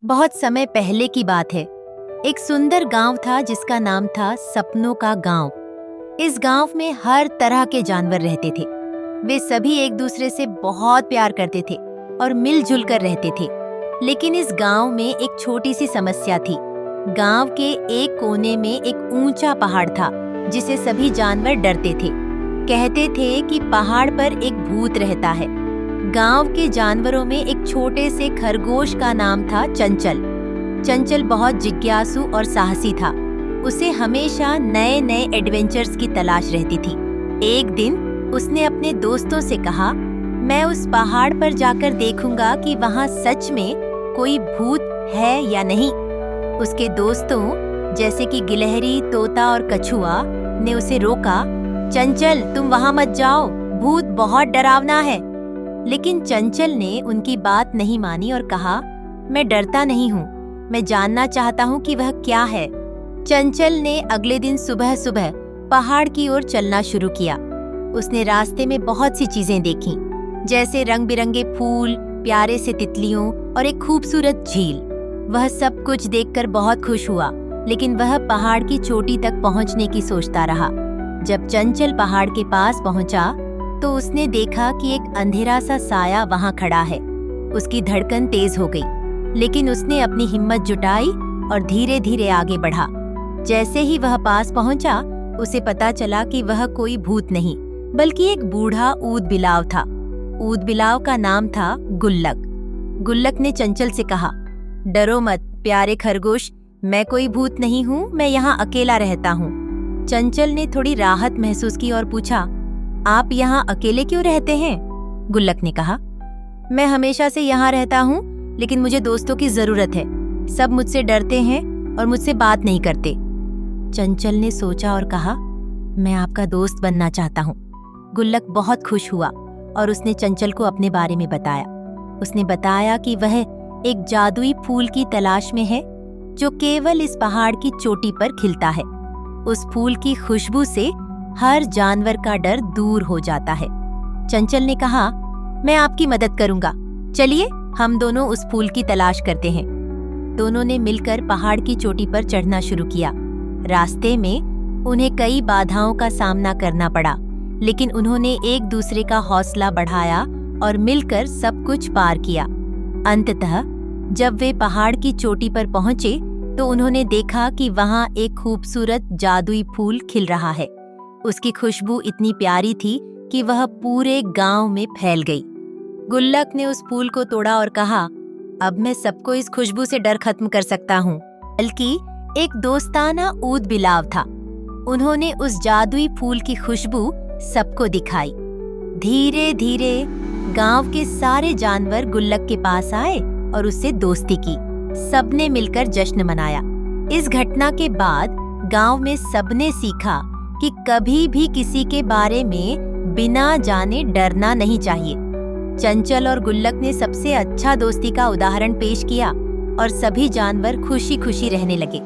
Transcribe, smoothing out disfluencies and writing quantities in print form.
बहुत समय पहले की बात है। एक सुंदर गांव था जिसका नाम था सपनों का गांव। इस गांव में हर तरह के जानवर रहते थे। वे सभी एक दूसरे से बहुत प्यार करते थे और मिलजुल कर रहते थे। लेकिन इस गांव में एक छोटी सी समस्या थी। गांव के एक कोने में एक ऊंचा पहाड़ था जिसे सभी जानवर डरते थे। कहते थे कि पहाड़ पर एक भूत रहता है। गांव के जानवरों में एक छोटे से खरगोश का नाम था चंचल। चंचल बहुत जिज्ञासु और साहसी था। उसे हमेशा नए नए एडवेंचर्स की तलाश रहती थी। एक दिन उसने अपने दोस्तों से कहा, मैं उस पहाड़ पर जाकर देखूंगा कि वहां सच में कोई भूत है या नहीं। उसके दोस्तों जैसे कि गिलहरी, तोता और कछुआ ने उसे रोका, चंचल तुम वहां मत जाओ, भूत बहुत डरावना है। लेकिन चंचल ने उनकी बात नहीं मानी और कहा, मैं डरता नहीं हूँ, मैं जानना चाहता हूँ कि वह क्या है। चंचल ने अगले दिन सुबह सुबह पहाड़ की ओर चलना शुरू किया। उसने रास्ते में बहुत सी चीजें देखीं, जैसे रंग बिरंगे फूल, प्यारे से तितलियों और एक खूबसूरत झील। वह सब कुछ देखकर बहुत खुश हुआ, लेकिन वह पहाड़ की चोटी तक पहुंचने की सोचता रहा। जब चंचल पहाड़ के पास पहुंचा तो उसने देखा कि एक अंधेरा सा साया वहां खड़ा है। उसकी धड़कन तेज हो गई, लेकिन उसने अपनी हिम्मत जुटाई और धीरे धीरे आगे बढ़ा। जैसे ही वह पास पहुंचा, उसे पता चला कि वह कोई भूत नहीं, बल्कि एक बूढ़ा ऊद बिलाव था। ऊद बिलाव का नाम था गुल्लक। गुल्लक ने चंचल से कहा, डरो मत प्यारे खरगोश, मैं कोई भूत नहीं हूँ, मैं यहाँ अकेला रहता हूँ। चंचल ने थोड़ी राहत महसूस की और पूछा, आप यहाँ अकेले क्यों रहते हैं? गुल्लक ने कहा, मैं हमेशा से यहाँ रहता हूँ, लेकिन मुझे दोस्तों की जरूरत है। सब मुझसे डरते हैं और मुझसे बात नहीं करते। चंचल ने सोचा और कहा, मैं आपका दोस्त बनना चाहता हूँ। गुल्लक बहुत खुश हुआ और उसने चंचल को अपने बारे में बताया। उसने बताया कि वह एक जादुई फूल की तलाश में है जो केवल इस पहाड़ की चोटी पर खिलता है। उस फूल की खुशबू से हर जानवर का डर दूर हो जाता है। चंचल ने कहा, मैं आपकी मदद करूंगा, चलिए हम दोनों उस फूल की तलाश करते हैं। दोनों ने मिलकर पहाड़ की चोटी पर चढ़ना शुरू किया। रास्ते में उन्हें कई बाधाओं का सामना करना पड़ा, लेकिन उन्होंने एक दूसरे का हौसला बढ़ाया और मिलकर सब कुछ पार किया। अंततः जब वे पहाड़ की चोटी पर पहुंचे तो उन्होंने देखा कि वहां एक खूबसूरत जादुई फूल खिल रहा है। उसकी खुशबू इतनी प्यारी थी कि वह पूरे गांव में फैल गई। गुल्लक ने उस फूल को तोड़ा और कहा, अब मैं सबको इस खुशबू से डर खत्म कर सकता हूँ। बल्कि एक दोस्ताना ऊद बिलाव था। उन्होंने उस जादुई फूल की खुशबू सबको दिखाई। धीरे धीरे गांव के सारे जानवर गुल्लक के पास आए और उससे दोस्ती की। सबने मिलकर जश्न मनाया। इस घटना के बाद गांव में सबने सीखा कि कभी भी किसी के बारे में बिना जाने डरना नहीं चाहिए। चंचल और गुल्लक ने सबसे अच्छा दोस्ती का उदाहरण पेश किया और सभी जानवर खुशी खुशी रहने लगे।